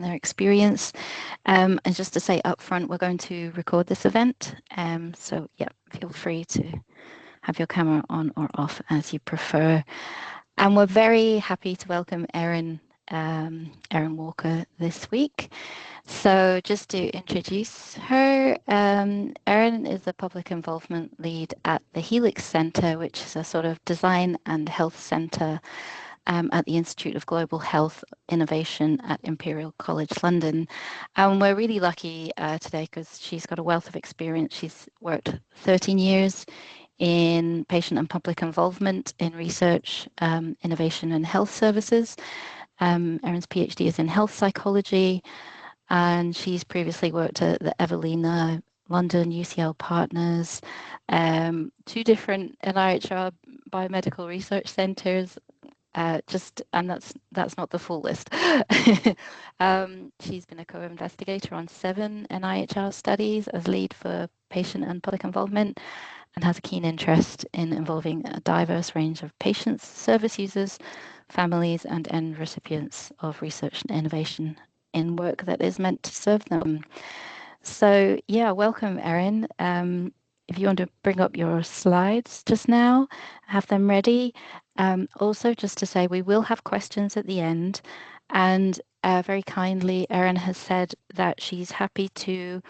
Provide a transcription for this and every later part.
and their experience. And just to say upfront, we're going to record this event. So yeah, feel free to have your camera on or off as you prefer. And we're very happy to welcome Erin Walker this week. So just to introduce her, Erin is a public involvement lead at the Helix Centre, which is a sort of design and health centre at the Institute of Global Health Innovation at Imperial College London. And we're really lucky today because she's got a wealth of experience. She's worked 13 years in patient and public involvement in research, innovation and health services. Erin's PhD is in health psychology, and she's previously worked at the Evelina London, UCLPartners, 2 different NIHR biomedical research centres. And that's not the full list. She's been a co-investigator on 7 NIHR studies as lead for patient and public involvement, and has a keen interest in involving a diverse range of patients, service users, families, and end recipients of research and innovation in work that is meant to serve them. So yeah, welcome, Erin. If you want to bring up your slides just now, have them ready. Also, just to say, we will have questions at the end, and very kindly, Erin has said that she's happy to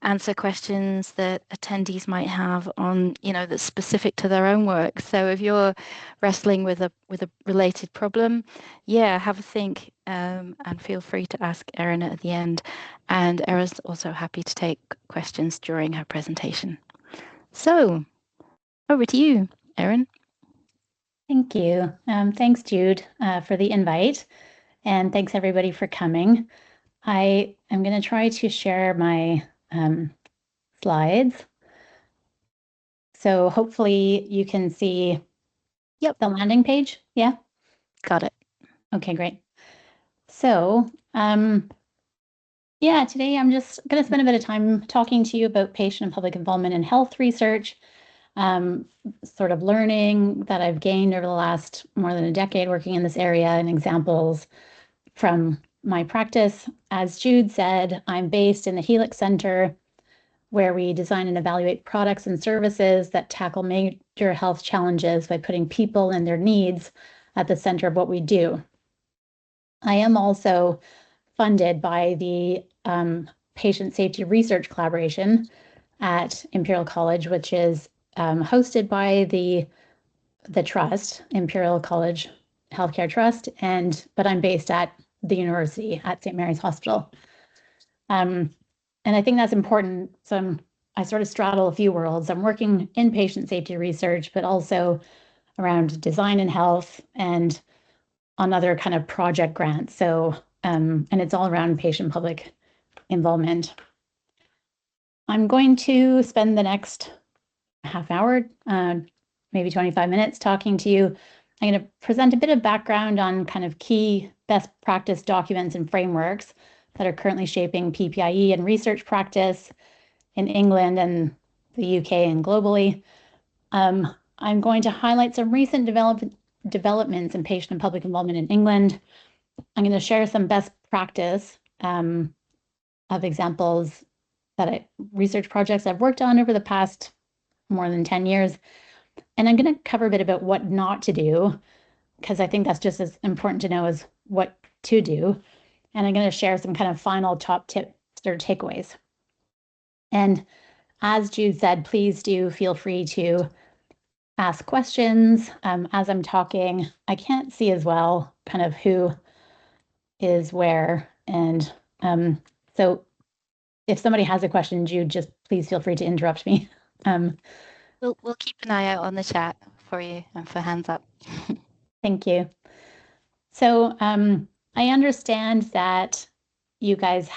answer questions that attendees might have on, that's specific to their own work. So if you're wrestling with a related problem, have a think, and feel free to ask Erin at the end. And Erin's also happy to take questions during her presentation. So over to you, Erin. Thank you. Thanks, Jude, for the invite, and thanks everybody for coming. I am going to try to share my slides. So hopefully you can see the landing page. Yeah? Got it. Okay, great. So today I'm just going to spend a bit of time talking to you about patient and public involvement in health research, sort of learning that I've gained over the last more than a decade working in this area, and examples from my practice. As Jude said, I'm based in the Helix Centre, where we design and evaluate products and services that tackle major health challenges by putting people and their needs at the center of what we do. I am also funded by the Patient Safety Research Collaboration at Imperial College, which is hosted by the trust, Imperial College Healthcare Trust, but I'm based at the university at St. Mary's Hospital. And I think that's important. So I sort of straddle a few worlds. I'm working in patient safety research, but also around design and health and on other kind of project grants. So, and it's all around patient public involvement. I'm going to spend the next half hour, maybe 25 minutes talking to you. I'm going to present a bit of background on kind of key best practice documents and frameworks that are currently shaping PPIE and research practice in England and the UK and globally. I'm going to highlight some recent developments in patient and public involvement in England. I'm going to share some best practice of examples research projects I've worked on over the past more than 10 years. And I'm going to cover a bit about what not to do, because I think that's just as important to know as what to do. And I'm going to share some kind of final top tips or takeaways. And as Jude said, please do feel free to ask questions as I'm talking. I can't see as well kind of who is where. And so if somebody has a question, Jude, just please feel free to interrupt me. We'll keep an eye out on the chat for you and for hands up. Thank you. So I understand that you guys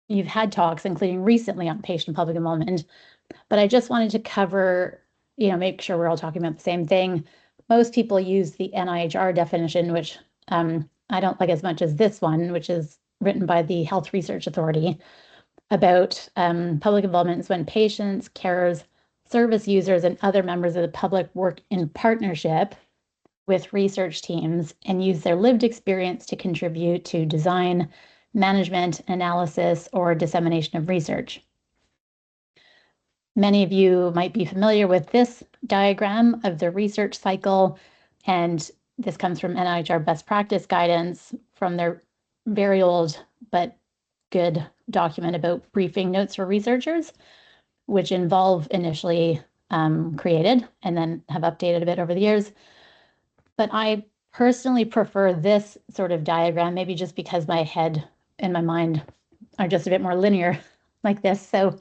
you've had talks, including recently, on patient public involvement, but I just wanted to cover, make sure we're all talking about the same thing. Most people use the NIHR definition, which I don't like as much as this one, which is written by the Health Research Authority, about public involvement is when patients, carers, service users, and other members of the public work in partnership with research teams and use their lived experience to contribute to design, management, analysis, or dissemination of research. Many of you might be familiar with this diagram of the research cycle, and this comes from NIHR best practice guidance from their very old but good document about briefing notes for researchers, which Involve initially created and then have updated a bit over the years. But I personally prefer this sort of diagram, maybe just because my head and my mind are just a bit more linear like this. So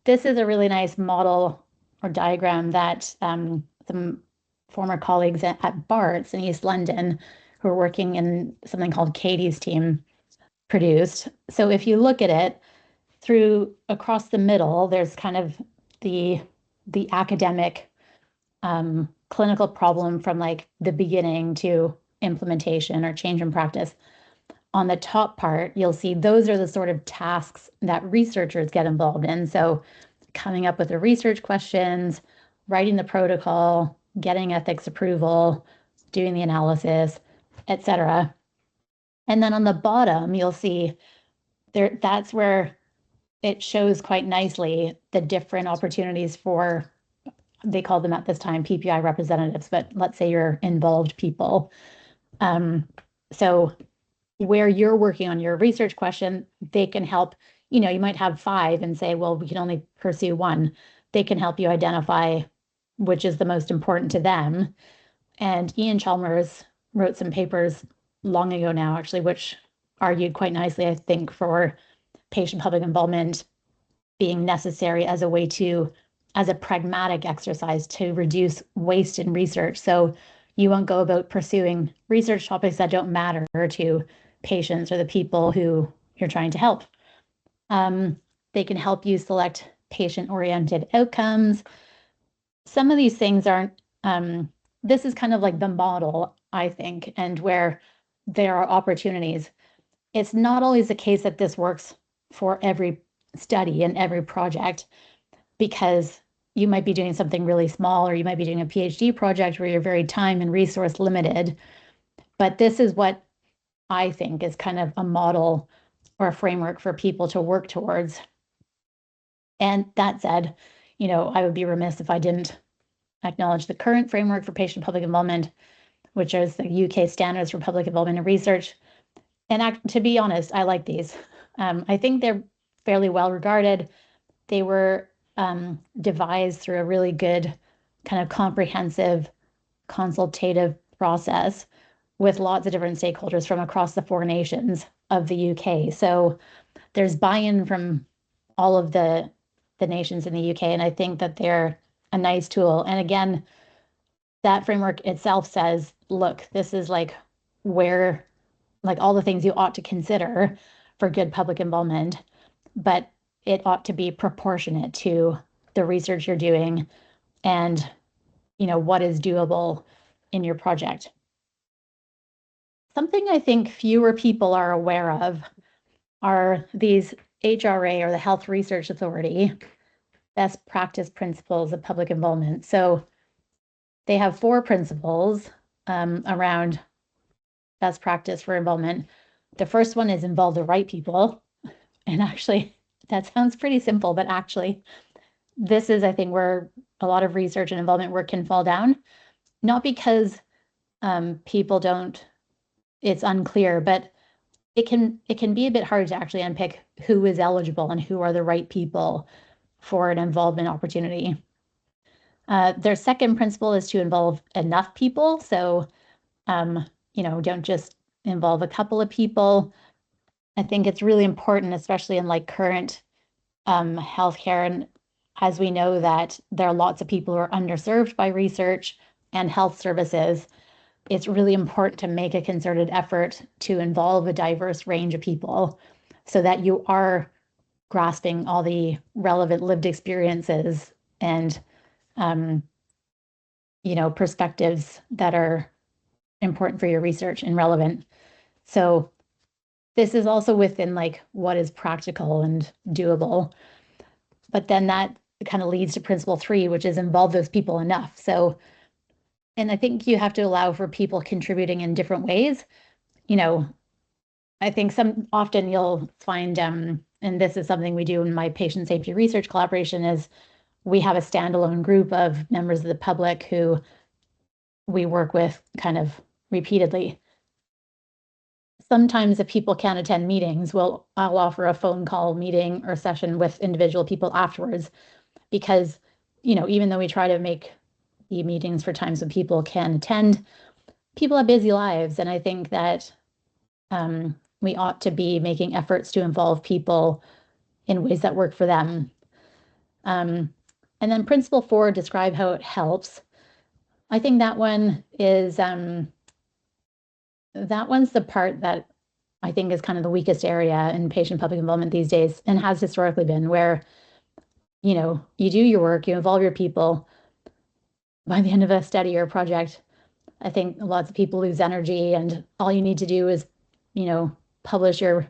this is a really nice model or diagram that some former colleagues at Barts in East London who are working in something called Katie's team produced. So if you look at it through across the middle, there's kind of the academic clinical problem from like the beginning to implementation or change in practice. On the top part, you'll see those are the sort of tasks that researchers get involved in. So coming up with the research questions, writing the protocol, getting ethics approval, doing the analysis, etc. And then on the bottom, you'll see there that's where it shows quite nicely the different opportunities for, they called them at this time PPI representatives, but let's say you're involved people. So where you're working on your research question, they can help, you might have 5 and say, well, we can only pursue 1. They can help you identify which is the most important to them. And Ian Chalmers wrote some papers long ago now, actually, which argued quite nicely, I think, for patient public involvement being necessary as a way to, as a pragmatic exercise to reduce waste in research. So you won't go about pursuing research topics that don't matter to patients or the people who you're trying to help. They can help you select patient-oriented outcomes. Some of these things aren't, this is kind of like the model, I think, and where there are opportunities. It's not always the case that this works for every study and every project, because you might be doing something really small, or you might be doing a PhD project where you're very time and resource limited. But this is what I think is kind of a model or a framework for people to work towards. And that said, I would be remiss if I didn't acknowledge the current framework for patient public involvement, which is the UK Standards for Public Involvement in Research. And to be honest, I like these. I think they're fairly well regarded. They were devised through a really good kind of comprehensive consultative process with lots of different stakeholders from across the 4 nations of the UK. So there's buy-in from all of the nations in the UK, and I think that they're a nice tool. And again, that framework itself says, look, this is like where, like all the things you ought to consider for good public involvement, but it ought to be proportionate to the research you're doing and, what is doable in your project. Something I think fewer people are aware of are these HRA, or the Health Research Authority, best practice principles of public involvement. So they have 4 principles around best practice for involvement. The first one is involve the right people. And actually, that sounds pretty simple, but actually, this is, I think, where a lot of research and involvement work can fall down. Not because people don't, it's unclear, but it can be a bit hard to actually unpick who is eligible and who are the right people for an involvement opportunity. Their second principle is to involve enough people. So, don't just involve a couple of people. I think it's really important, especially in like current healthcare. And as we know that there are lots of people who are underserved by research and health services, it's really important to make a concerted effort to involve a diverse range of people so that you are grasping all the relevant lived experiences and, perspectives that are important for your research and relevant. So this is also within like what is practical and doable. But then that kind of leads to principle 3, which is involve those people enough. So, and I think you have to allow for people contributing in different ways. I think often you'll find, and this is something we do in my patient safety research collaboration, is we have a standalone group of members of the public who we work with kind of repeatedly. Sometimes if people can't attend meetings, I'll offer a phone call meeting or session with individual people afterwards, because, even though we try to make the meetings for times when people can attend, people have busy lives. And I think that we ought to be making efforts to involve people in ways that work for them. And then principle 4, describe how it helps. I think that one is, that one's the part that I think is kind of the weakest area in patient public involvement these days, and has historically been, where, you do your work, you involve your people. By the end of a study or project, I think lots of people lose energy, and all you need to do is, publish your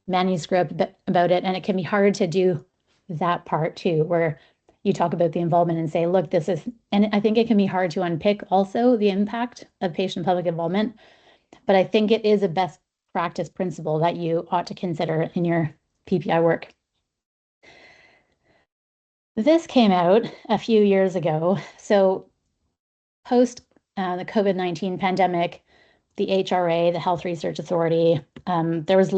manuscript about it. And it can be hard to do that part too, where you talk about the involvement and say, look, this is, and I think it can be hard to unpick also the impact of patient public involvement. But I think it is a best practice principle that you ought to consider in your PPI work. This came out a few years ago. So post the COVID-19 pandemic, the HRA, the Health Research Authority, there was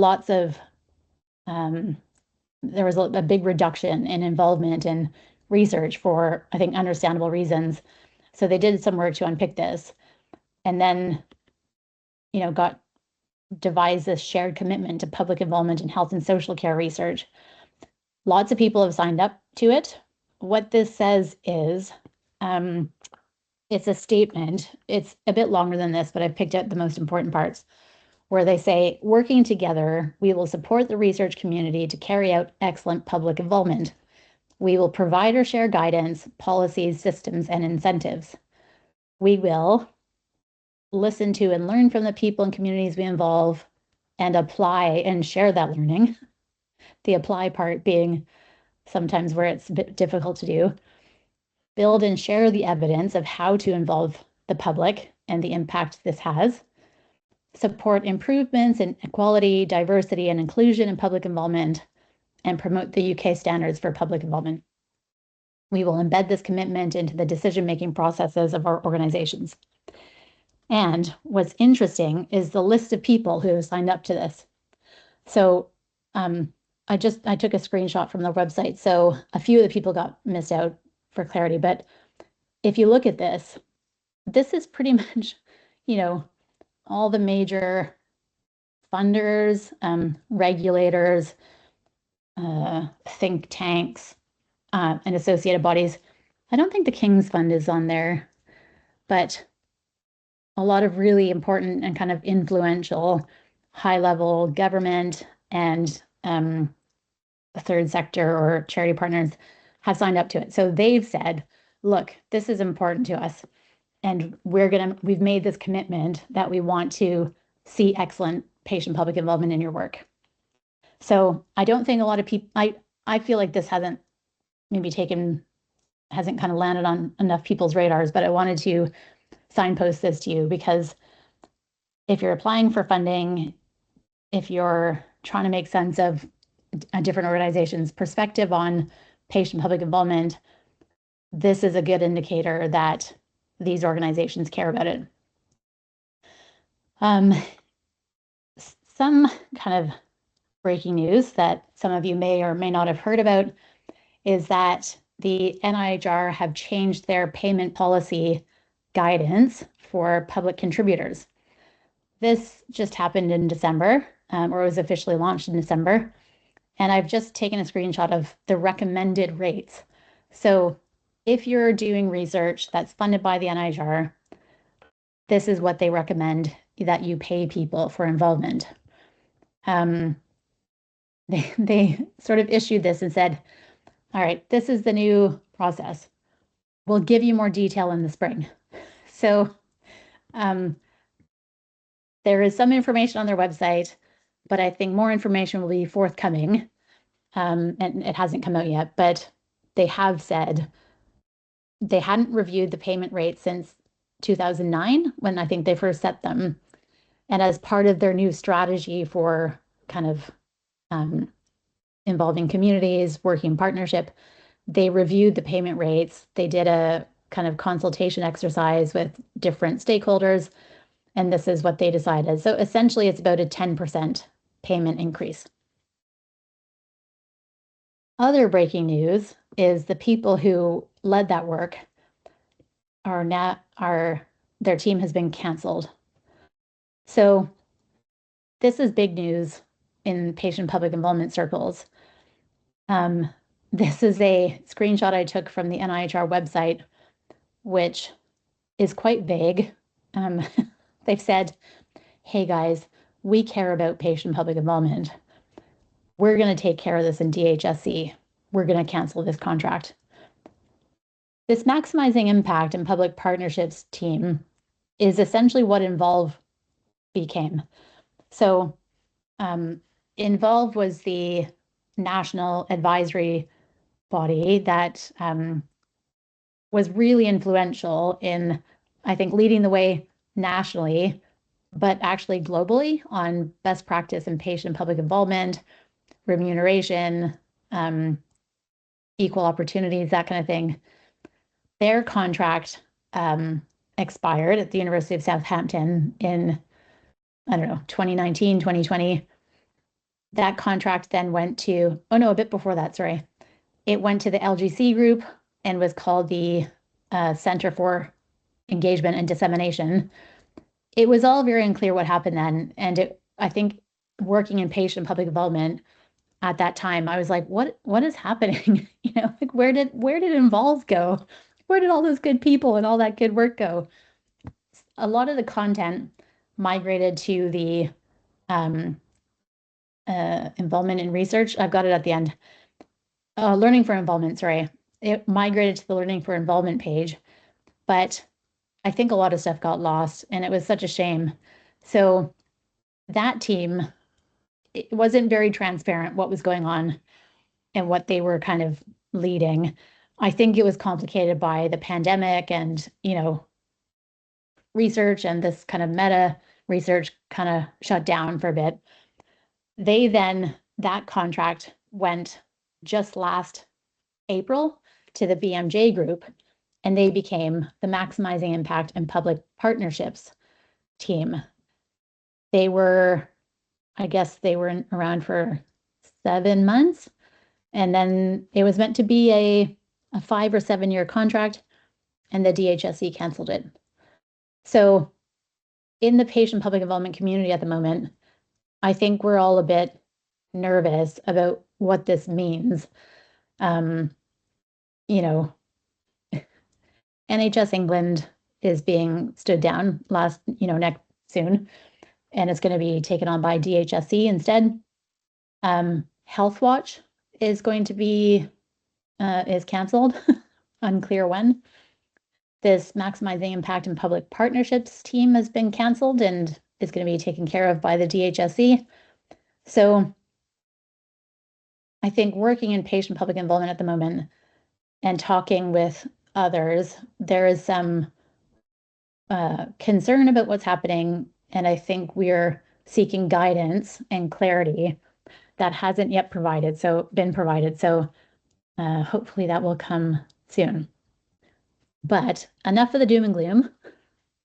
a big reduction in involvement in research for, I think, understandable reasons. So they did some work to unpick this, and then, devised this shared commitment to public involvement in health and social care research. Lots of people have signed up to it. What this says is, it's a statement. It's a bit longer than this, but I've picked out the most important parts, where they say, working together, we will support the research community to carry out excellent public involvement. We will provide or share guidance, policies, systems, and incentives. We will listen to and learn from the people and communities we involve, and apply and share that learning. The apply part being sometimes where it's a bit difficult to do. Build and share the evidence of how to involve the public and the impact this has. Support improvements in equality, diversity, and inclusion in public involvement, and promote the UK standards for public involvement. We will embed this commitment into the decision-making processes of our organizations. And what's interesting is the list of people who have signed up to this. So I took a screenshot from the website, so a few of the people got missed out for clarity. But if you look at this is pretty much, all the major funders, regulators, think tanks, and associated bodies. I don't think the King's Fund is on there, but a lot of really important and kind of influential high-level government and the third sector or charity partners have signed up to it. So they've said, look, this is important to us, and we've made this commitment that we want to see excellent patient public involvement in your work. So I don't think a lot of people, I feel like this hasn't kind of landed on enough people's radars, but I wanted to signpost this to you, because if you're applying for funding, if you're trying to make sense of a different organization's perspective on patient public involvement, this is a good indicator that these organizations care about it. Some kind of breaking news that some of you may or may not have heard about is that the NIHR have changed their payment policy guidance for public contributors. This just happened in December, or was officially launched in December. And I've just taken a screenshot of the recommended rates. So if you're doing research that's funded by the NIHR, this is what they recommend that you pay people for involvement. They sort of issued this and said, all right, this is the new process. We'll give you more detail in the spring. So there is some information on their website, but I think more information will be forthcoming. And it hasn't come out yet, but they have said they hadn't reviewed the payment rates since 2009, when I think they first set them. And as part of their new strategy for kind of involving communities, working in partnership, they reviewed the payment rates. They did a kind of consultation exercise with different stakeholders, and this is what they decided. So essentially, it's about a 10% payment increase. Other breaking news is the people who led that work their team has been canceled. So this is big news in patient public involvement circles. This is a screenshot I took from the NIHR website, which is quite vague. They've said, hey guys, we care about patient public involvement. We're going to take care of this in DHSC. We're going to cancel this contract. This Maximizing Impact and Public Partnerships team is essentially what Involve became. So Involve was the national advisory body that was really influential in, I think, leading the way nationally, but actually globally on best practice in patient public involvement, remuneration, equal opportunities, that kind of thing. Their contract expired at the University of Southampton in, I don't know, 2019, 2020. That contract then went to, oh no, a bit before that, sorry. It went to the LGC group and was called the Centre for Engagement and Dissemination. It was all very unclear what happened then. And I think working in patient public involvement at that time, I was like, what is happening? Like where did Involve go? Where did all those good people and all that good work go? A lot of the content migrated to the involvement in research. I've got it at the end. Learning for involvement, sorry. It migrated to the Learning for Involvement page, but I think a lot of stuff got lost and it was such a shame. So that team, it wasn't very transparent what was going on and what they were kind of leading. I think it was complicated by the pandemic and, research and this kind of meta research kind of shut down for a bit. That contract went just last April to the BMJ group, and they became the Maximizing Impact and Public Partnerships team. They were around for 7 months, and then it was meant to be a 5 or 7 year contract, and the DHSC canceled it. So in the patient public involvement community at the moment, I think we're all a bit nervous about what this means. NHS England is being stood down next soon, and it's going to be taken on by DHSC instead. Health Watch is going to be is canceled, unclear when. This Maximizing Impact and Public Partnerships team has been canceled and is going to be taken care of by the DHSC. So I think working in patient public involvement at the moment and talking with others, there is some concern about what's happening. And I think we're seeking guidance and clarity that hasn't yet been provided. So hopefully that will come soon. But enough of the doom and gloom.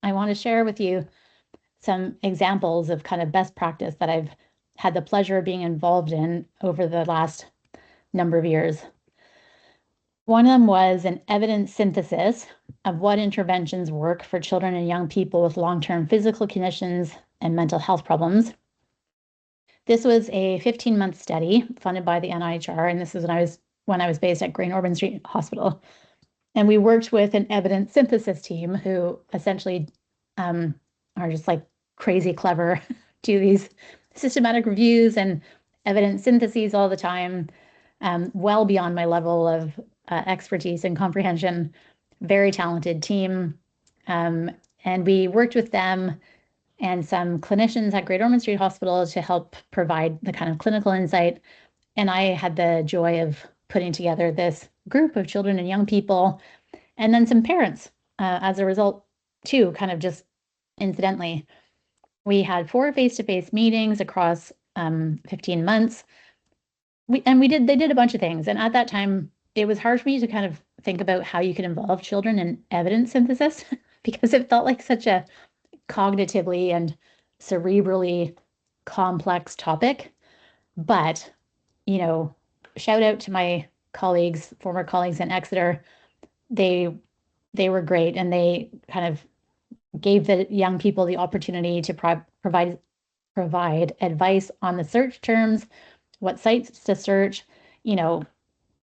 I want to share with you some examples of kind of best practice that I've had the pleasure of being involved in over the last number of years. One of them was an evidence synthesis of what interventions work for children and young people with long-term physical conditions and mental health problems. This was a 15-month study funded by the NIHR, and this is when I was based at Great Ormond Street Hospital. And we worked with an evidence synthesis team who essentially are just like crazy clever, do these systematic reviews and evidence syntheses all the time, well beyond my level of expertise and comprehension. Very talented team. And we worked with them and some clinicians at Great Ormond Street Hospital to help provide the kind of clinical insight. And I had the joy of putting together this group of children and young people, and then some parents as a result too, kind of just incidentally. We had 4 face-to-face meetings across 15 months. They did a bunch of things. And at that time, it was hard for me to kind of think about how you could involve children in evidence synthesis because it felt like such a cognitively and cerebrally complex topic. But, you know, shout out to my colleagues, former colleagues in Exeter. They were great, and they kind of gave the young people the opportunity to provide advice on the search terms, what sites to search. You know,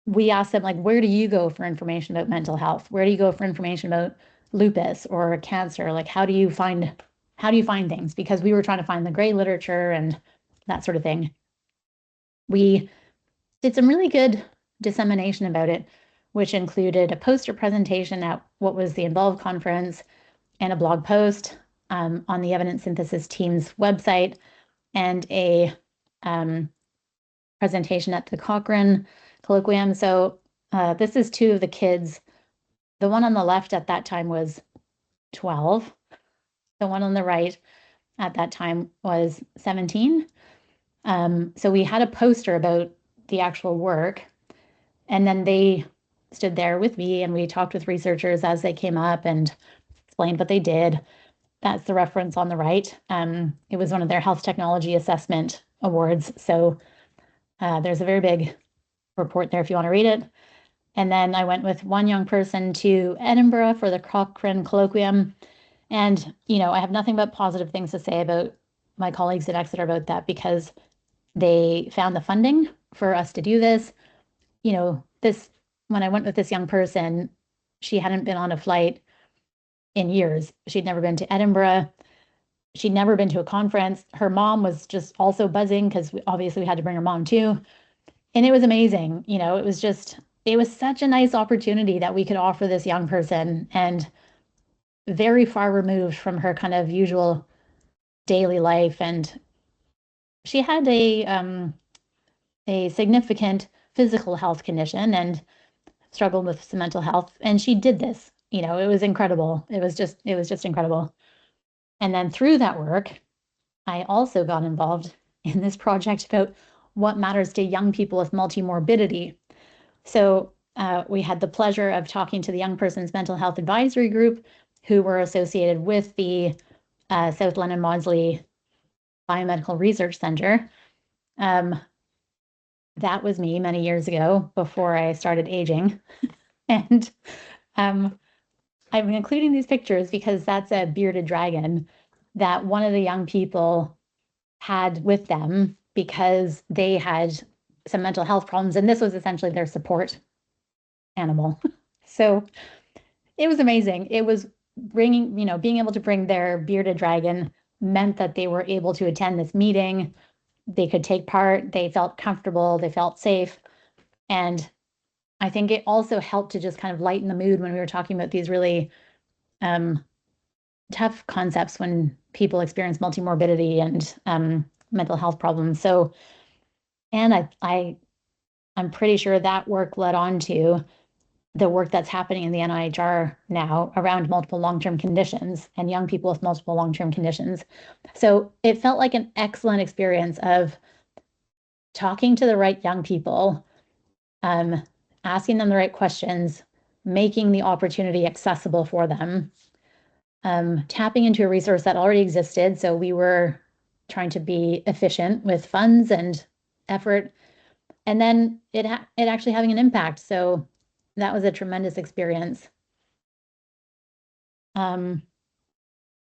we asked them, like, where do you go for information about mental health? Where do you go for information about lupus or cancer? Like, how do you find things? Because we were trying to find the gray literature and that sort of thing. We did some really good dissemination about it, which included a poster presentation at what was the Involve conference and a blog post on the evidence synthesis team's website, and a presentation at the Cochrane colloquium. So this is 2 of the kids. The one on the left at that time was 12. The one on the right at that time was 17. So we had a poster about the actual work, and then they stood there with me, and we talked with researchers as they came up and explained what they did. That's the reference on the right. It was one of their health technology assessment awards. So there's a very big report there if you want to read it. And then I went with one young person to Edinburgh for the Cochrane colloquium. And, you know, I have nothing but positive things to say about my colleagues at Exeter about that, because they found the funding for us to do this. You know, when I went with this young person, she hadn't been on a flight in years. She'd never been to Edinburgh. She'd never been to a conference. Her mom was just also buzzing because obviously we had to bring her mom too. And it was amazing. You know, it was such a nice opportunity that we could offer this young person, and very far removed from her kind of usual daily life. And she had a significant physical health condition and struggled with some mental health. And she did this. You know, it was incredible. It was just incredible. And then through that work, I also got involved in this project about what matters to young people with multimorbidity. So we had the pleasure of talking to the Young Person's Mental Health Advisory Group, who were associated with the South London Maudsley Biomedical Research Centre. That was me many years ago, before I started aging. And I'm including these pictures because that's a bearded dragon that one of the young people had with them because they had some mental health problems, and this was essentially their support animal. So it was amazing. It was being able to bring their bearded dragon meant that they were able to attend this meeting. They could take part. They felt comfortable. They felt safe. And I think it also helped to just kind of lighten the mood when we were talking about these really tough concepts when people experience multimorbidity and mental health problems. So, and I'm pretty sure that work led on to the work that's happening in the NIHR now around multiple long-term conditions and young people with multiple long-term conditions. So it felt like an excellent experience of talking to the right young people, asking them the right questions, making the opportunity accessible for them, tapping into a resource that already existed. So we were trying to be efficient with funds and effort, and then it actually having an impact. So that was a tremendous experience.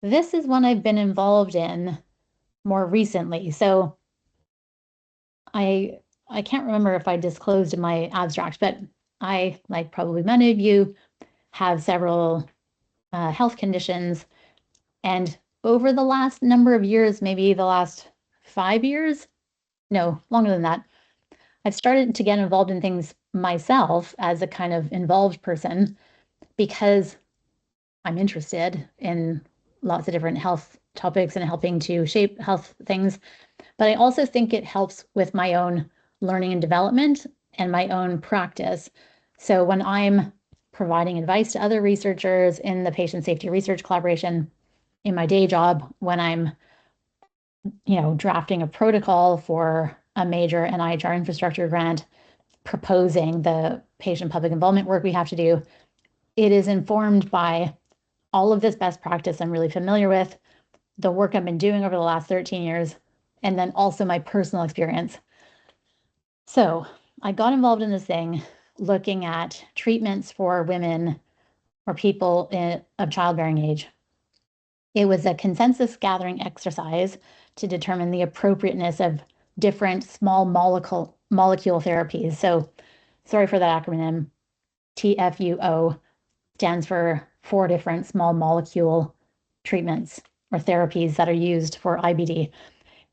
This is one I've been involved in more recently. So I can't remember if I disclosed in my abstract, but I, like probably many of you, have several health conditions. And over the last number of years, maybe the last 5 years, no, longer than that, I've started to get involved in things myself as a kind of involved person, because I'm interested in lots of different health topics and helping to shape health things. But I also think it helps with my own learning and development and my own practice. So when I'm providing advice to other researchers in the patient safety research collaboration, in my day job, when I'm drafting a protocol for a major NIHR infrastructure grant, proposing the patient public involvement work we have to do. It is informed by all of this best practice I'm really familiar with, the work I've been doing over the last 13 years, and then also my personal experience. So I got involved in this thing looking at treatments for women or people of childbearing age. It was a consensus gathering exercise to determine the appropriateness of different small molecule therapies. So sorry for that acronym. TFUO stands for 4 different small molecule treatments or therapies that are used for IBD.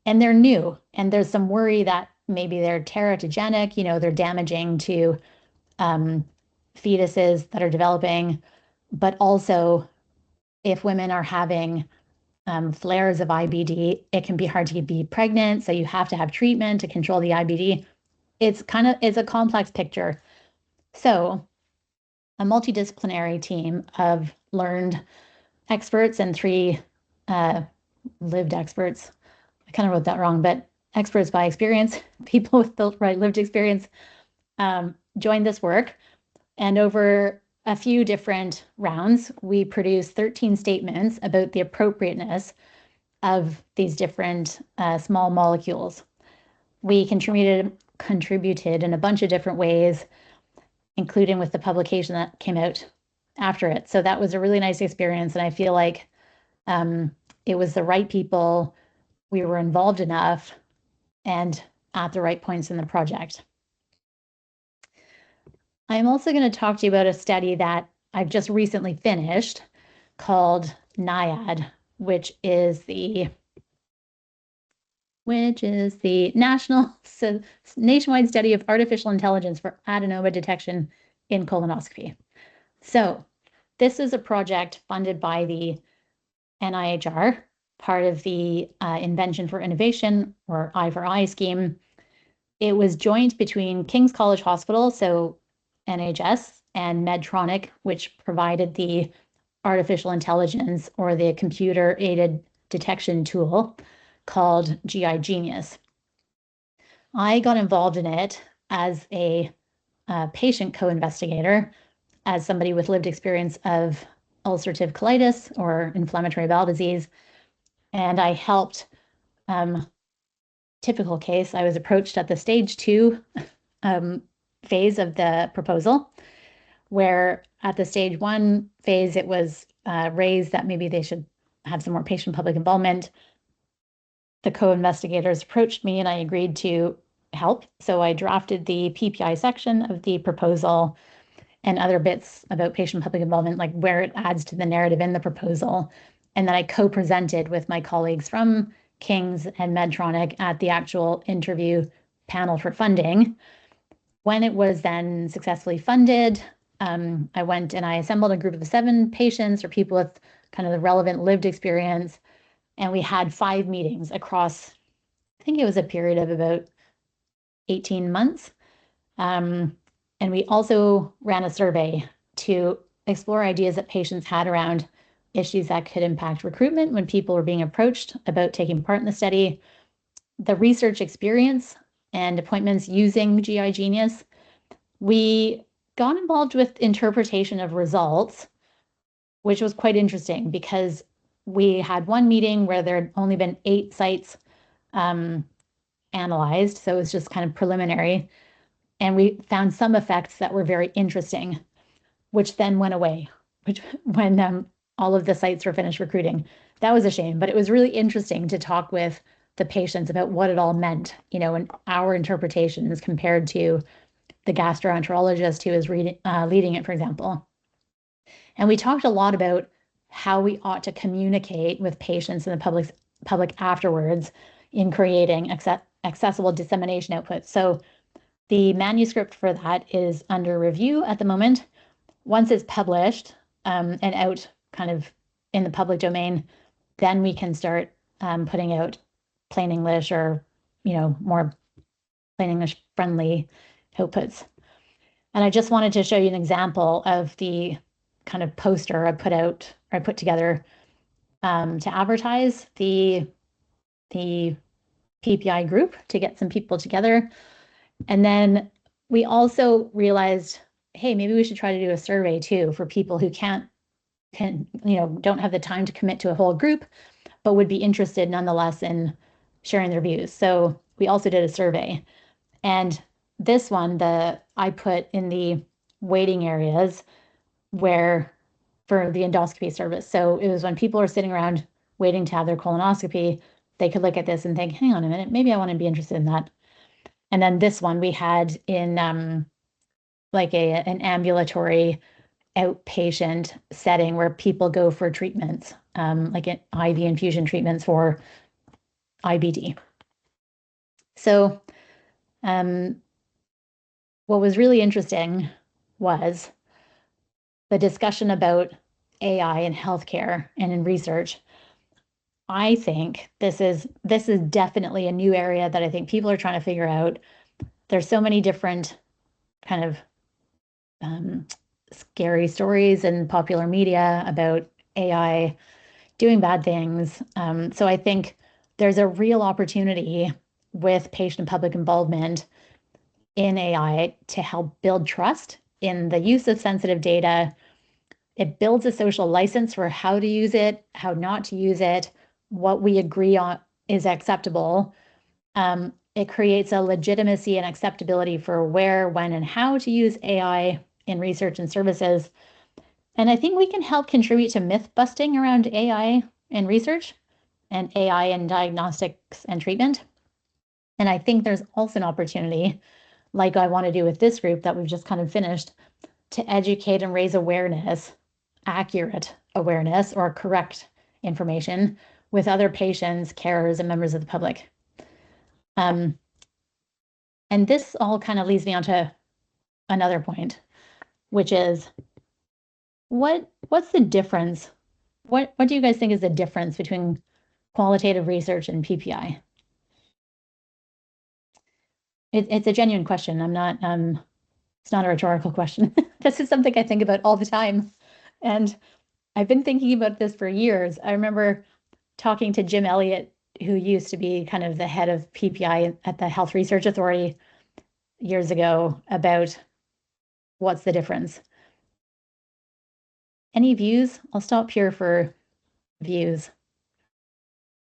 And they're new, and there's some worry that maybe they're teratogenic, they're damaging to fetuses that are developing, but also if women are having flares of IBD, it can be hard to be pregnant, so you have to have treatment to control the IBD. It's a complex picture. So a multidisciplinary team of learned experts and 3 lived experts. I kind of wrote that wrong, but experts by experience, people with lived experience, joined this work. And over a few different rounds, we produced 13 statements about the appropriateness of these different small molecules. We contributed in a bunch of different ways, including with the publication that came out after it. So that was a really nice experience. And I feel like it was the right people, we were involved enough, and at the right points in the project. I'm also going to talk to you about a study that I've just recently finished called NIHR, which is the nationwide study of artificial intelligence for adenoma detection in colonoscopy. So this is a project funded by the NIHR, part of the Invention for Innovation, or I4I scheme. It was joint between King's College Hospital, so NHS, and Medtronic, which provided the artificial intelligence or the computer-aided detection tool called GI Genius. I got involved in it as a patient co-investigator, as somebody with lived experience of ulcerative colitis or inflammatory bowel disease. And I helped, typical case, I was approached at the stage 2 phase of the proposal, where at the stage 1 phase, it was raised that maybe they should have some more patient public involvement. The co-investigators approached me and I agreed to help. So I drafted the PPIE section of the proposal and other bits about patient public involvement, like where it adds to the narrative in the proposal. And then I co-presented with my colleagues from King's and Medtronic at the actual interview panel for funding. When it was then successfully funded, I went and I assembled a group of 7 patients or people with kind of the relevant lived experience. And we had 5 meetings across, I think it was a period of about 18 months. And we also ran a survey to explore ideas that patients had around issues that could impact recruitment when people were being approached about taking part in the study, the research experience and appointments using GI Genius. We got involved with interpretation of results, which was quite interesting because we had one meeting where there had only been 8 sites analyzed, so it was just kind of preliminary. And we found some effects that were very interesting, which then went away when all of the sites were finished recruiting. That was a shame, but it was really interesting to talk with the patients about what it all meant, and our interpretations compared to the gastroenterologist who was leading it, for example. And we talked a lot about how we ought to communicate with patients and the public afterwards in creating accessible dissemination output. So the manuscript for that is under review at the moment. Once it's published and out kind of in the public domain, then we can start putting out plain English or, more plain English friendly outputs. And I just wanted to show you an example of the kind of poster I put together to advertise the the PPI group to get some people together. And then we also realized, hey, maybe we should try to do a survey too for people who don't have the time to commit to a whole group, but would be interested nonetheless in sharing their views. So we also did a survey. And this one, I put in the waiting areas for the endoscopy service. So it was when people are sitting around waiting to have their colonoscopy, they could look at this and think, hang on a minute, maybe I want to be interested in that. And then this one we had in like an ambulatory outpatient setting where people go for treatments, like IV infusion treatments for IBD. So what was really interesting was the discussion about AI in healthcare and in research. I think this is definitely a new area that I think people are trying to figure out. There's so many different kind of scary stories in popular media about AI doing bad things. So I think there's a real opportunity with patient and public involvement in AI to help build trust in the use of sensitive data. It builds a social license for how to use it, how not to use it, what we agree on is acceptable. It creates a legitimacy and acceptability for where, when, and how to use AI in research and services. And I think we can help contribute to myth busting around AI in research and AI in diagnostics and treatment. And I think there's also an opportunity, like I want to do with this group that we've just kind of finished, to educate and raise awareness, accurate awareness or correct information with other patients, carers, and members of the public. And this all kind of leads me on to another point, which is what's the difference? What do you guys think is the difference between qualitative research and PPI? It's a genuine question. It's not a rhetorical question. This is something I think about all the time. And I've been thinking about this for years. I remember talking to Jim Elliott, who used to be kind of the head of PPI at the Health Research Authority years ago, about what's the difference. Any views? I'll stop here for views.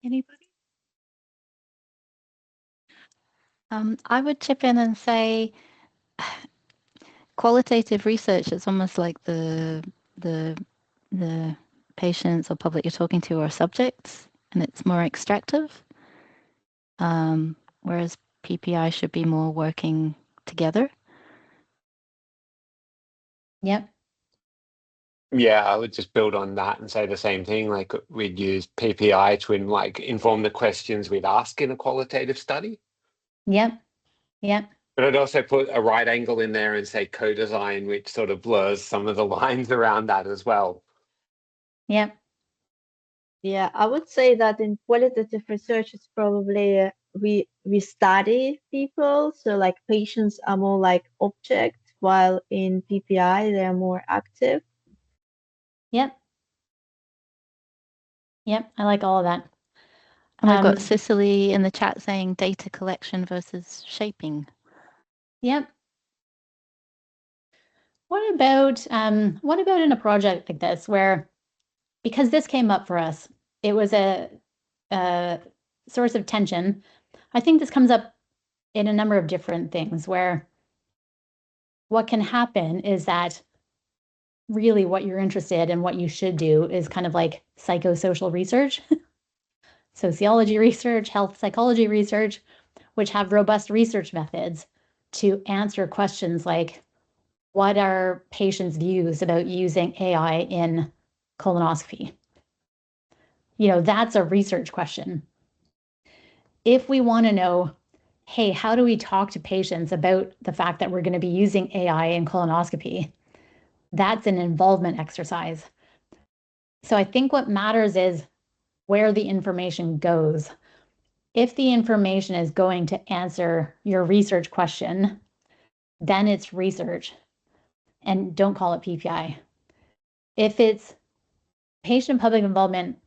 Anybody? I would chip in and say qualitative research is almost like the patients or public you're talking to are subjects, and it's more extractive. Whereas PPI should be more working together. Yep. Yeah, I would just build on that and say the same thing. Like we'd use PPI to inform the questions we'd ask in a qualitative study. Yep. Yep. But I'd also put a right angle in there and say co-design, which sort of blurs some of the lines around that as well. Yep. Yeah, I would say that in qualitative research, it's probably we study people, so like patients are more like objects, while in PPI they are more active. Yep. Yep. I like all of that. And we've got Cicely in the chat saying data collection versus shaping. Yep. What about in a project like this where, because this came up for us, it was a source of tension. I think this comes up in a number of different things where what can happen is that really what you're interested in, what you should do is kind of like psychosocial research, sociology research, health psychology research, which have robust research methods to answer questions like, what are patients' views about using AI in colonoscopy? That's a research question. If we want to know, hey, how do we talk to patients about the fact that we're going to be using AI in colonoscopy? That's an involvement exercise. So I think what matters is where the information goes. If the information is going to answer your research question, then it's research, and don't call it PPI. If it's patient public involvement,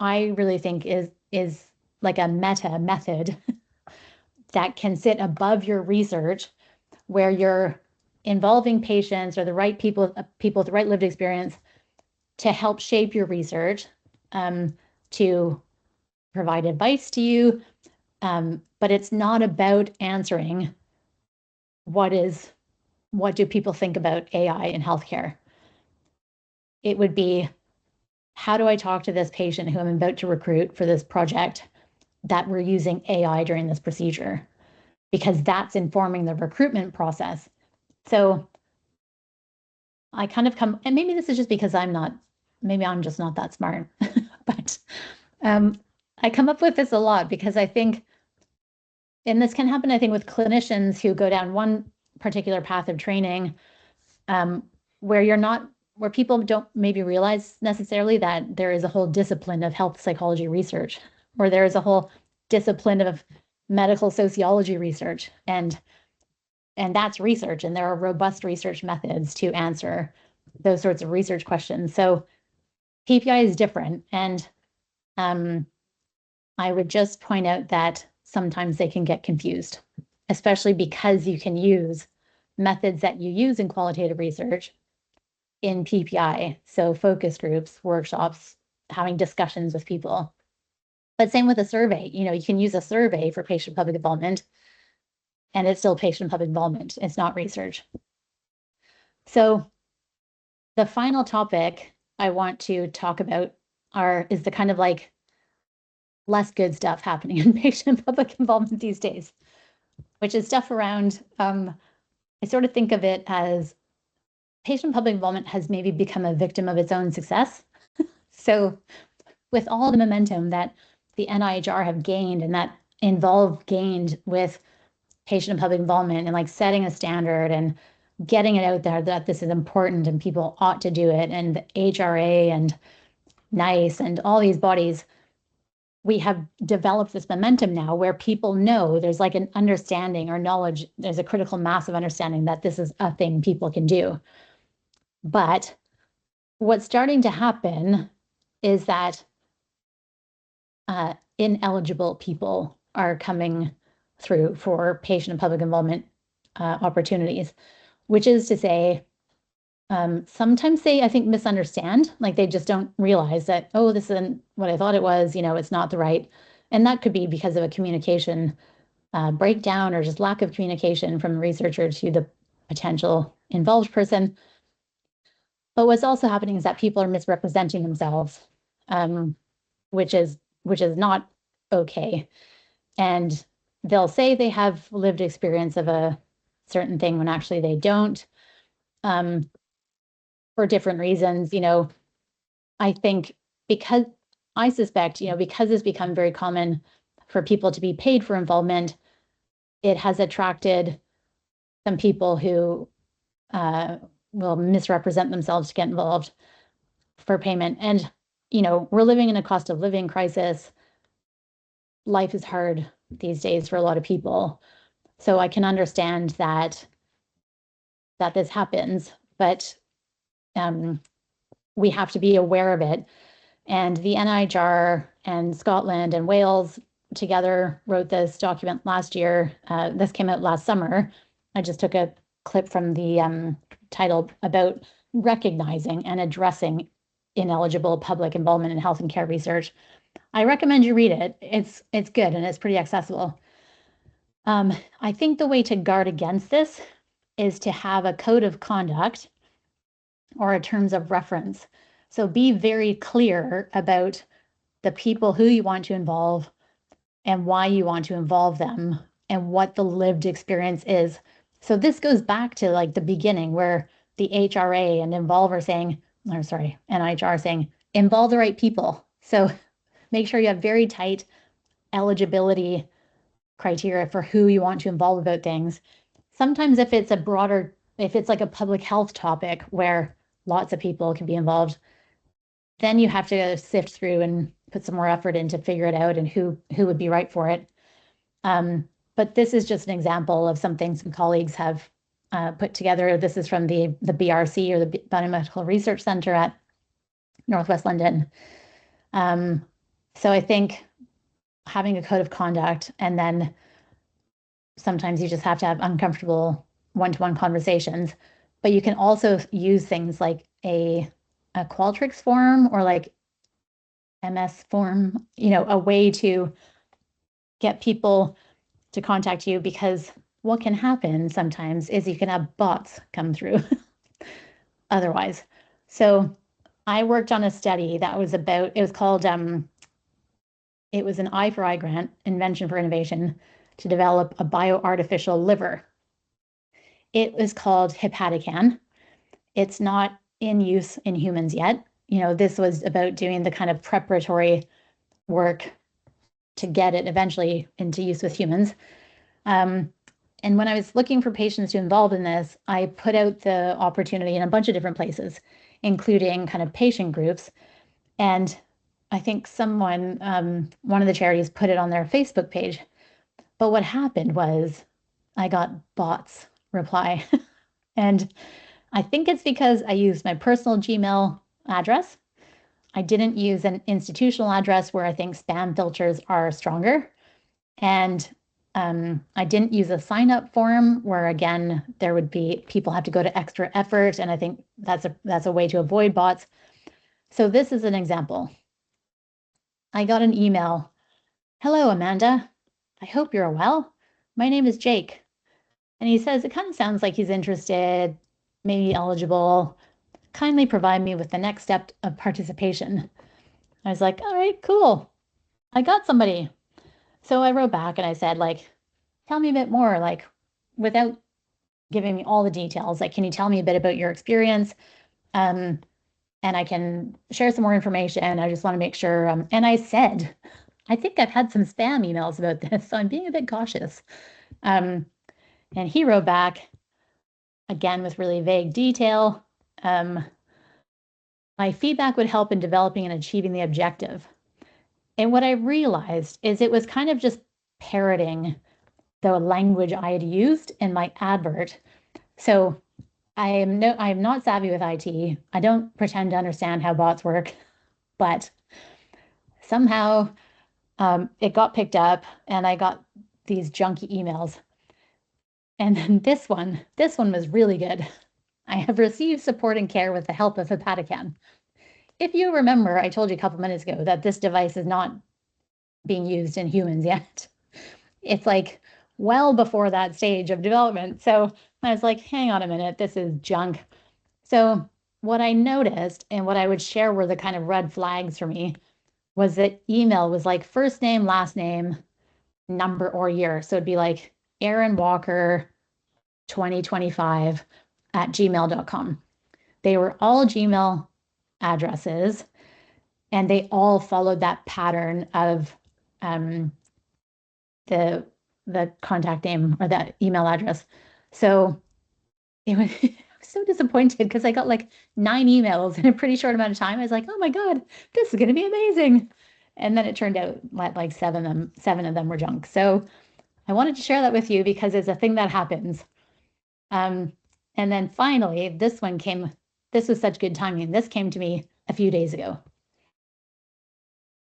I really think is like a meta method that can sit above your research, where you're involving patients or the right people with the right lived experience to help shape your research, to provide advice to you. But it's not about answering what do people think about AI in healthcare. It would be, how do I talk to this patient who I'm about to recruit for this project that we're using AI during this procedure? Because that's informing the recruitment process. So I kind of come, and maybe this is just because maybe I'm just not that smart, but I come up with this a lot because I think, and this can happen, I think, with clinicians who go down one particular path of training, where people don't maybe realize necessarily that there is a whole discipline of health psychology research, or there is a whole discipline of medical sociology research, and that's research, and there are robust research methods to answer those sorts of research questions. So PPI is different, and I would just point out that sometimes they can get confused, especially because you can use methods that you use in qualitative research in PPI. So focus groups, workshops, having discussions with people. But same with a survey. You can use a survey for patient public involvement, and it's still patient public involvement. It's not research. So the final topic I want to talk about is the kind of like less good stuff happening in patient public involvement these days, which is stuff around, I sort of think of it as patient public involvement has maybe become a victim of its own success. So with all the momentum that the NIHR have gained and that Involve gained with patient and public involvement and like setting a standard and getting it out there that this is important and people ought to do it, and the HRA and NICE and all these bodies, we have developed this momentum now where people know there's like an understanding or knowledge, there's a critical mass of understanding that this is a thing people can do. But what's starting to happen is that ineligible people are coming through for patient and public involvement opportunities, which is to say, sometimes they, I think, misunderstand, like they just don't realize that, oh, this isn't what I thought it was, it's not the right. And that could be because of a communication breakdown or just lack of communication from the researcher to the potential involved person. But what's also happening is that people are misrepresenting themselves, which is not okay. And they'll say they have lived experience of a certain thing when actually they don't, for different reasons. I think because I suspect, because it's become very common for people to be paid for involvement, it has attracted some people who will misrepresent themselves to get involved for payment. And, we're living in a cost of living crisis. Life is hard these days for a lot of people. So I can understand that this happens, but we have to be aware of it. And the NIHR and Scotland and Wales together wrote this document last year. This came out last summer. I just took a clip from the title about recognizing and addressing ineligible public involvement in health and care research. I recommend you read it. It's good and it's pretty accessible. I think the way to guard against this is to have a code of conduct or a terms of reference. So be very clear about the people who you want to involve and why you want to involve them and what the lived experience is. So this goes back to like the beginning where the HRA and Involve are saying, NIHR saying, involve the right people. So make sure you have very tight eligibility criteria for who you want to involve about things. Sometimes if it's like a public health topic where lots of people can be involved, then you have to sift through and put some more effort in to figure it out and who would be right for it. But this is just an example of something some colleagues have put together. This is from the BRC, or the Biomedical Research Centre at Northwest London. So I think having a code of conduct, and then sometimes you just have to have uncomfortable one-to-one conversations. But you can also use things like a Qualtrics form or like MS form, a way to get people to contact you, because what can happen sometimes is you can have bots come through otherwise. So I worked on a study that was about, it was called, it was an I4I grant, Invention for Innovation, to develop a bioartificial liver. It was called Hepatican. It's not in use in humans yet. This was about doing the kind of preparatory work to get it eventually into use with humans. And when I was looking for patients to involve in this, I put out the opportunity in a bunch of different places, including kind of patient groups. And I think someone, one of the charities, put it on their Facebook page. But what happened was I got bots reply. And I think it's because I used my personal Gmail address. I didn't use an institutional address where I think spam filters are stronger. And I didn't use a sign-up form where, again, there would be people have to go to extra effort. And I think that's a way to avoid bots. So this is an example. I got an email. Hello, Amanda. I hope you're well. My name is Jake. And he says, it kind of sounds like he's interested, maybe eligible. Kindly provide me with the next step of participation. I was like, all right, cool. I got somebody. So I wrote back and I said, like, tell me a bit more, like, without giving me all the details. Like, can you tell me a bit about your experience? And I can share some more information. I just want to make sure. And I said, I think I've had some spam emails about this, so I'm being a bit cautious. And he wrote back, again, with really vague detail. My feedback would help in developing and achieving the objective. And what I realized is it was kind of just parroting the language I had used in my advert. So I am not savvy with IT. I don't pretend to understand how bots work, but somehow it got picked up and I got these junky emails. And then this one was really good. I have received support and care with the help of Hepatican. If you remember, I told you a couple minutes ago that this device is not being used in humans yet. It's like well before that stage of development. So I was like, hang on a minute, this is junk. So what I noticed and what I would share were the kind of red flags for me was that email was like first name, last name, number or year. So it'd be like Erin Walker 2025 at gmail.com. They were all Gmail addresses, and they all followed that pattern of the contact name or that email address. So it was, I was so disappointed because I got like 9 emails in a pretty short amount of time. I was like, oh my God, this is going to be amazing. And then it turned out like 7 of them were junk. So I wanted to share that with you because it's a thing that happens. And then finally, this was such good timing. This came to me a few days ago.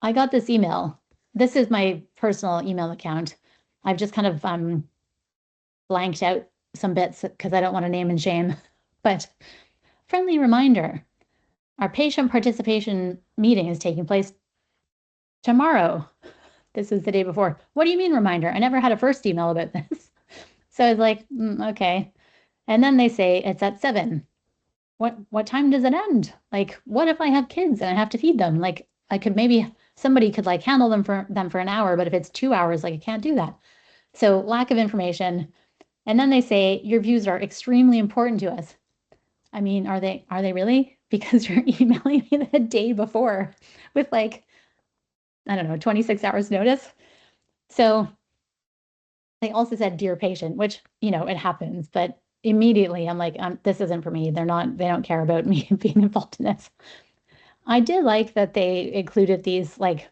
I got this email. This is my personal email account. I've just kind of blanked out some bits because I don't want to name and shame, but friendly reminder, our patient participation meeting is taking place tomorrow. This is the day before. What do you mean reminder? I never had a first email about this. So I was like, okay. And then they say it's at 7. What time does it end? Like, what if I have kids and I have to feed them? Like, somebody could like handle them for an hour, but if it's 2 hours, like I can't do that. So lack of information. And then they say your views are extremely important to us. I mean, are they really? Because you're emailing me the day before with like, I don't know, 26 hours notice. So they also said, dear patient, which, it happens, but immediately I'm like, this isn't for me. They don't care about me being involved in this. I did like that they included these like,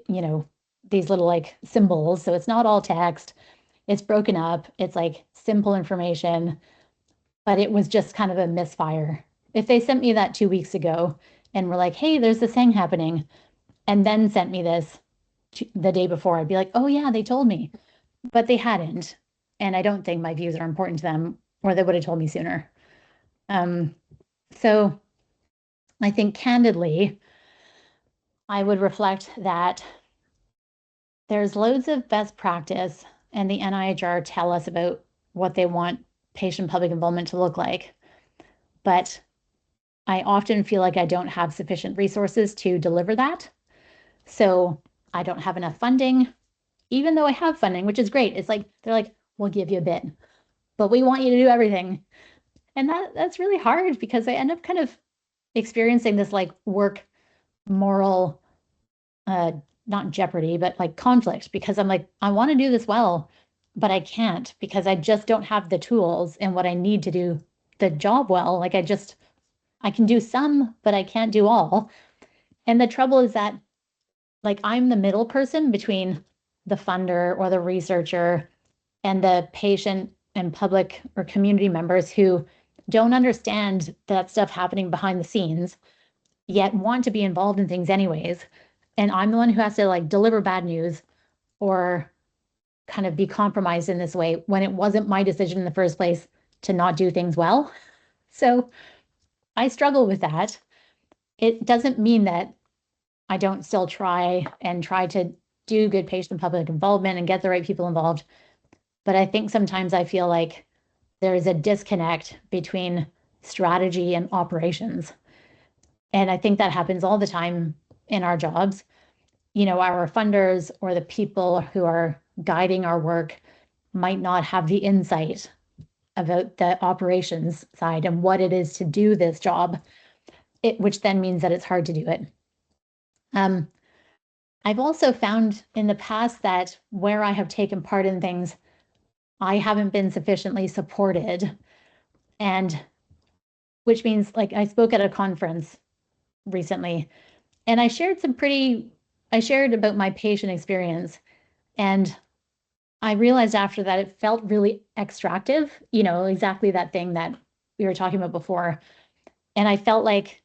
these little like symbols. So it's not all text. It's broken up. It's like simple information, but it was just kind of a misfire. If they sent me that 2 weeks ago and were like, hey, there's this thing happening, and then sent me this, the day before, I'd be like, oh yeah, they told me, but they hadn't. And I don't think my views are important to them, or they would have told me sooner. So I think candidly, I would reflect that there's loads of best practice, and the NIHR tell us about what they want patient public involvement to look like. But I often feel like I don't have sufficient resources to deliver that. So I don't have enough funding, even though I have funding, which is great. It's like, they're like, we'll give you a bit, but we want you to do everything. And that's really hard, because I end up kind of experiencing this like work moral, not jeopardy, but like conflict, because I'm like, I want to do this well, but I can't, because I just don't have the tools and what I need to do the job well. Like I can do some, but I can't do all. And the trouble is that like I'm the middle person between the funder or the researcher and the patient and public or community members who don't understand that stuff happening behind the scenes, yet want to be involved in things anyways. And I'm the one who has to like deliver bad news or kind of be compromised in this way when it wasn't my decision in the first place to not do things well. So I struggle with that. It doesn't mean that I don't still try to do good patient public involvement and get the right people involved. But I think sometimes I feel like there is a disconnect between strategy and operations. And I think that happens all the time in our jobs. You know, our funders or the people who are guiding our work might not have the insight about the operations side and what it is to do this job, which then means that it's hard to do it. I've also found in the past that where I have taken part in things, I haven't been sufficiently supported. And which means like I spoke at a conference recently and I shared about my patient experience. And I realized after that it felt really extractive, you know, exactly that thing that we were talking about before. And I felt like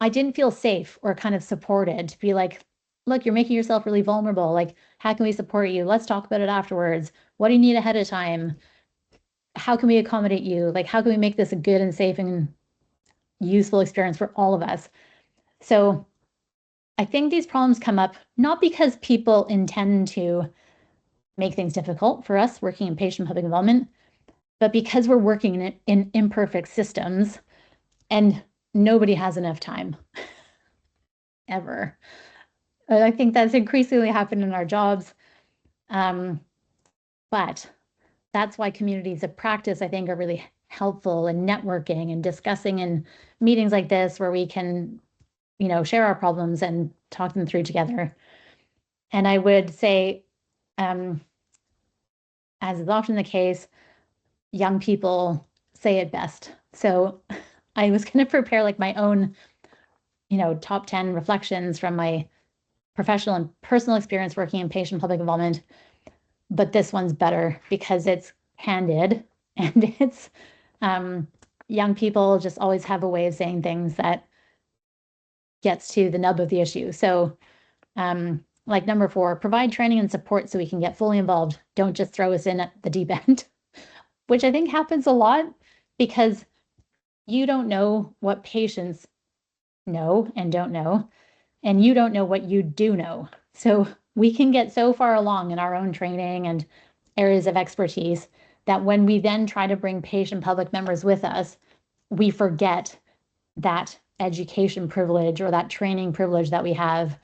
I didn't feel safe or kind of supported to be like, look, you're making yourself really vulnerable. Like, how can we support you? Let's talk about it afterwards. What do you need ahead of time? How can we accommodate you? Like, how can we make this a good and safe and useful experience for all of us? So I think these problems come up not because people intend to make things difficult for us working in patient public involvement, but because we're working in imperfect systems and nobody has enough time ever. I think that's increasingly happened in our jobs. But that's why communities of practice, I think, are really helpful in networking and discussing in meetings like this where we can, you know, share our problems and talk them through together. And I would say, as is often the case, young people say it best. So I was going to prepare like my own, you know, top 10 reflections from my professional and personal experience working in patient public involvement. But this one's better because it's candid and it's young people just always have a way of saying things that gets to the nub of the issue. So like number 4, provide training and support so we can get fully involved. Don't just throw us in at the deep end, which I think happens a lot because you don't know what patients know and don't know, and you don't know what you do know. So we can get so far along in our own training and areas of expertise that when we then try to bring patient public members with us, we forget that education privilege or that training privilege that we have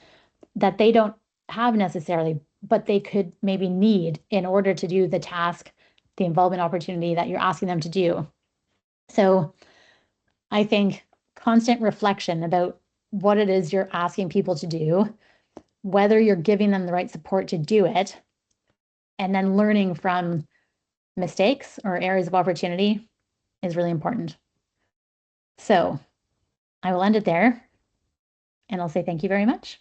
that they don't have necessarily, but they could maybe need in order to do the task, the involvement opportunity that you're asking them to do. So I think constant reflection about what it is you're asking people to do, whether you're giving them the right support to do it, and then learning from mistakes or areas of opportunity is really important. So I will end it there and I'll say thank you very much.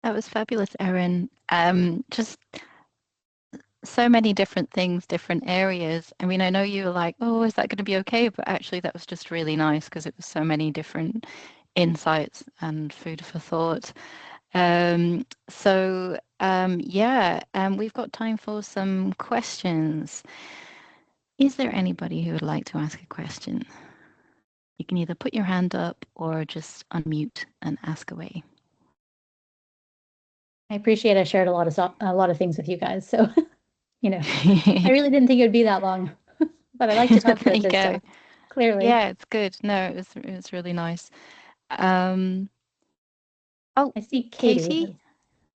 That was fabulous, Erin. Just so many different things, different areas. I mean, I know you were like, oh, is that going to be okay? But actually that was just really nice because it was so many different insights and food for thought. We've got time for some questions. Is there anybody who would like to ask a question? You can either put your hand up or just unmute and ask away. I appreciate I shared a lot of things with you guys. So, I really didn't think it would be that long, but I like to talk about this stuff, clearly. Yeah, it's good. No, it was really nice. I see Katie.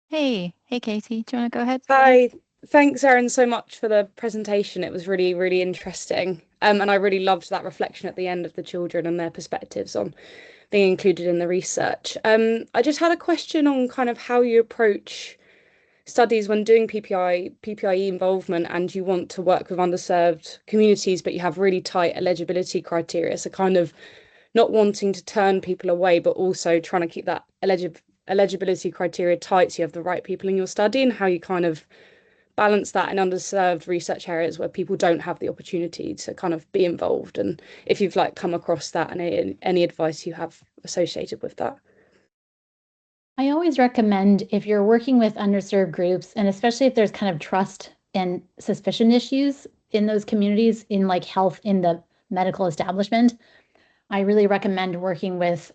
Hey, Katie, do you want to go ahead? Hi, thanks, Erin, so much for the presentation. It was really, really interesting. And I really loved that reflection at the end of the children and their perspectives on being included in the research. I just had a question on kind of how you approach studies when doing PPIE involvement, and you want to work with underserved communities, but you have really tight eligibility criteria. So kind of not wanting to turn people away, but also trying to keep that eligibility criteria tight so you have the right people in your study, and how you kind of balance that in underserved research areas where people don't have the opportunity to kind of be involved, and if you've come across that and any advice you have associated with that. I always recommend, if you're working with underserved groups, and especially if there's kind of trust and suspicion issues in those communities, in health in the medical establishment, I really recommend working with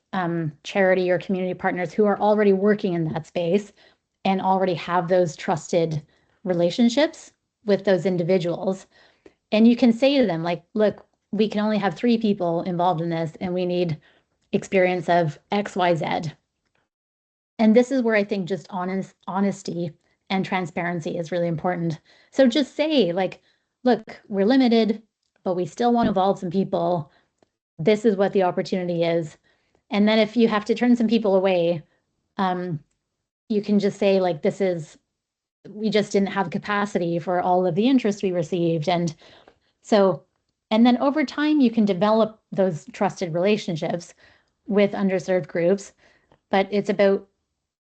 charity or community partners who are already working in that space and already have those trusted relationships with those individuals. And you can say to them, look, we can only have 3 people involved in this, and we need experience of X, Y, Z. And this is where I think just honesty and transparency is really important. So just say, look, we're limited, but we still want to involve some people. This is what the opportunity is. And then if you have to turn some people away, you can just say, we just didn't have capacity for all of the interest we received. And then over time, you can develop those trusted relationships with underserved groups, but it's about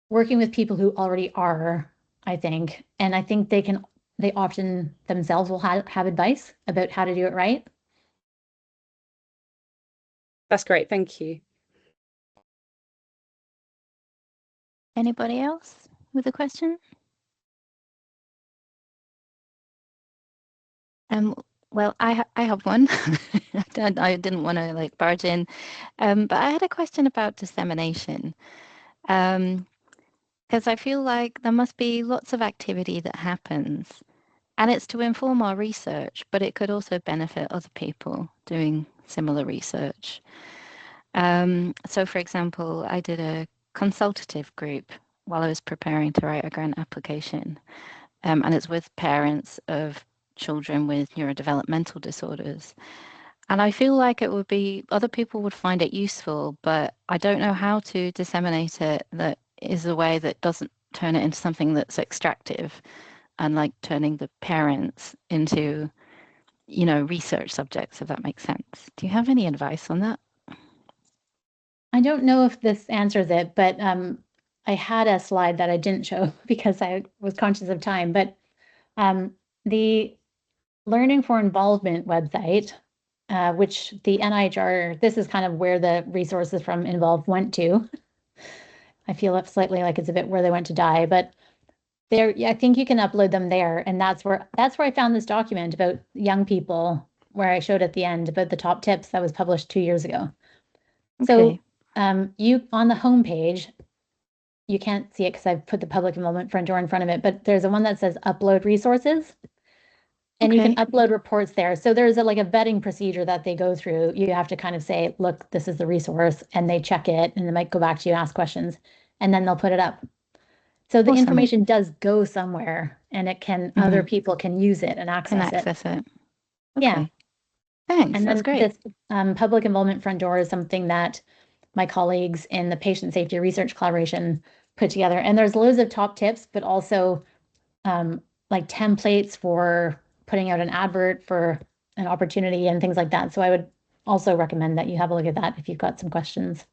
working with people who already are, I think. And I think they often themselves will have advice about how to do it right. That's great. Thank you. Anybody else with a question? Well, I have one. I didn't want to barge in, but I had a question about dissemination, because I feel like there must be lots of activity that happens, and it's to inform our research, but it could also benefit other people doing similar research. So, for example, I did a consultative group while I was preparing to write a grant application, and it's with parents of children with neurodevelopmental disorders. And I feel like it would be, other people would find it useful, but I don't know how to disseminate it that is a way that doesn't turn it into something that's extractive and turning the parents into, research subjects, if that makes sense. Do you have any advice on that? I don't know if this answers it, but I had a slide that I didn't show because I was conscious of time, but the Learning for Involvement website, which the NIHR, this is kind of where the resources from Involve went to. I feel slightly like it's a bit where they went to die, but there, I think you can upload them there. And that's where I found this document about young people, where I showed at the end about the top tips that was published 2 years ago. Okay. So you on the homepage, you can't see it because I've put the public involvement front door in front of it, but there's a one that says upload resources. And you can upload reports there. So there's a vetting procedure that they go through. You have to kind of say, look, this is the resource, and they check it, and they might go back to you and ask questions, and then they'll put it up. So the information does go somewhere, and it can, other people can use it and access it. Okay. Yeah. Thanks, and that's great. This public involvement front door is something that my colleagues in the Patient Safety Research Collaboration put together. And there's loads of top tips, but also templates for putting out an advert for an opportunity and things like that. So I would also recommend that you have a look at that if you've got some questions.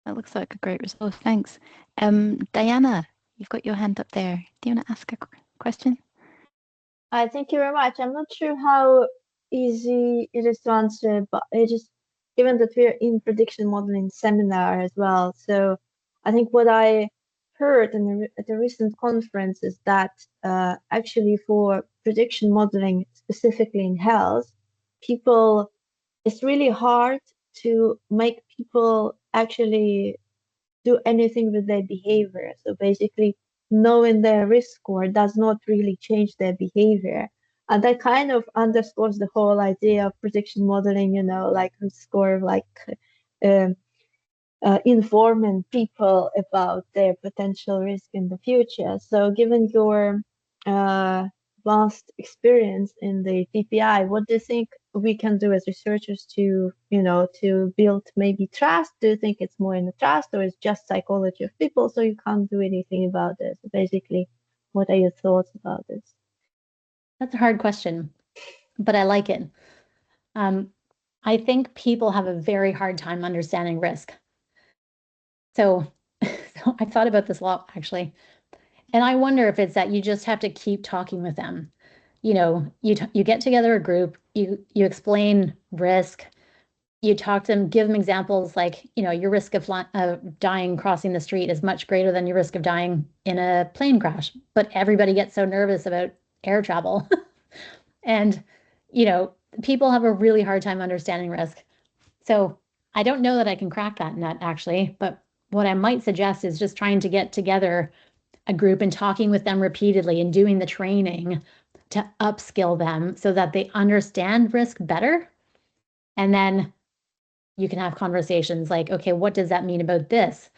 That looks like a great resource. Thanks. Diana, you've got your hand up there. Do you want to ask a question? Thank you very much. I'm not sure how easy it is to answer, but given that we're in prediction modeling seminar as well. So I think what I heard at the recent conference is that actually for prediction modeling, specifically in health, it's really hard to make people actually do anything with their behavior. So basically, knowing their risk score does not really change their behavior. And that kind of underscores the whole idea of prediction modeling, like risk score, like um, informing people about their potential risk in the future. So given your vast experience in the PPI, what do you think we can do as researchers to build maybe trust? Do you think it's more in the trust, or it's just psychology of people, so you can't do anything about this? Basically, what are your thoughts about this? That's a hard question, but I like it. I think people have a very hard time understanding risk. So I thought about this a lot, actually. And I wonder if it's that you just have to keep talking with them. You get together a group, you explain risk, you talk to them, give them examples like, your risk of dying crossing the street is much greater than your risk of dying in a plane crash. But everybody gets so nervous about air travel. And, people have a really hard time understanding risk. So I don't know that I can crack that nut, actually. But what I might suggest is just trying to get together a group and talking with them repeatedly and doing the training to upskill them so that they understand risk better. And then you can have conversations like, okay, what does that mean about this?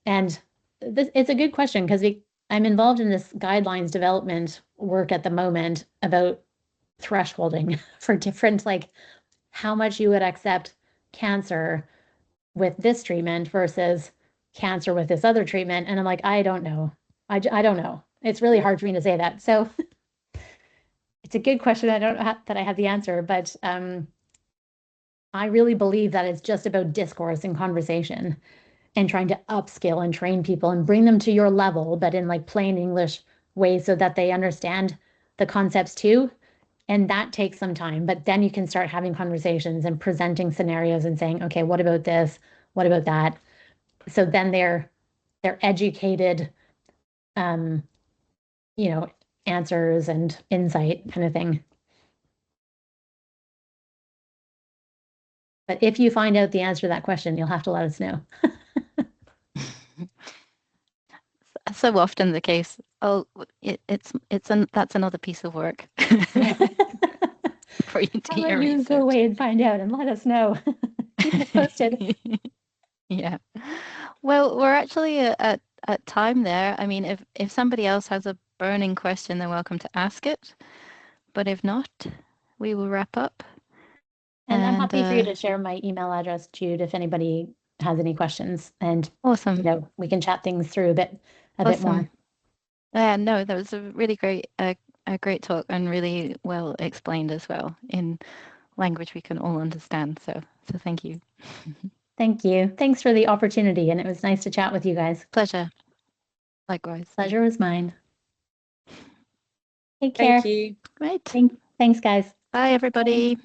And it's a good question because I'm involved in this guidelines development work at the moment about thresholding for different, like how much you would accept cancer with this treatment versus cancer with this other treatment. And I'm like, I don't know. I don't know. It's really hard for me to say that. So it's a good question. I don't know that I have the answer, but I really believe that it's just about discourse and conversation and trying to upskill and train people and bring them to your level, but in like plain English ways so that they understand the concepts too. And that takes some time, but then you can start having conversations and presenting scenarios and saying, okay, what about this? What about that? So then they're educated, answers and insight kind of thing. But if you find out the answer to that question, you'll have to let us know. So often the case. Oh, that's another piece of work for you to How about you go away and find out and let us know. Keep us posted. Yeah. Well, we're actually at time there. I mean, if somebody else has a burning question, they're welcome to ask it. But if not, we will wrap up. And I'm happy for you to share my email address, Jude, if anybody has any questions. And awesome. We can chat things through a bit more. Yeah, no, that was a really great talk and really well explained as well in language we can all understand. So thank you. Thank you. Thanks for the opportunity. And it was nice to chat with you guys. Pleasure. Likewise. Pleasure was mine. Take care. Thank you. Great. Thanks, guys. Bye, everybody. Bye.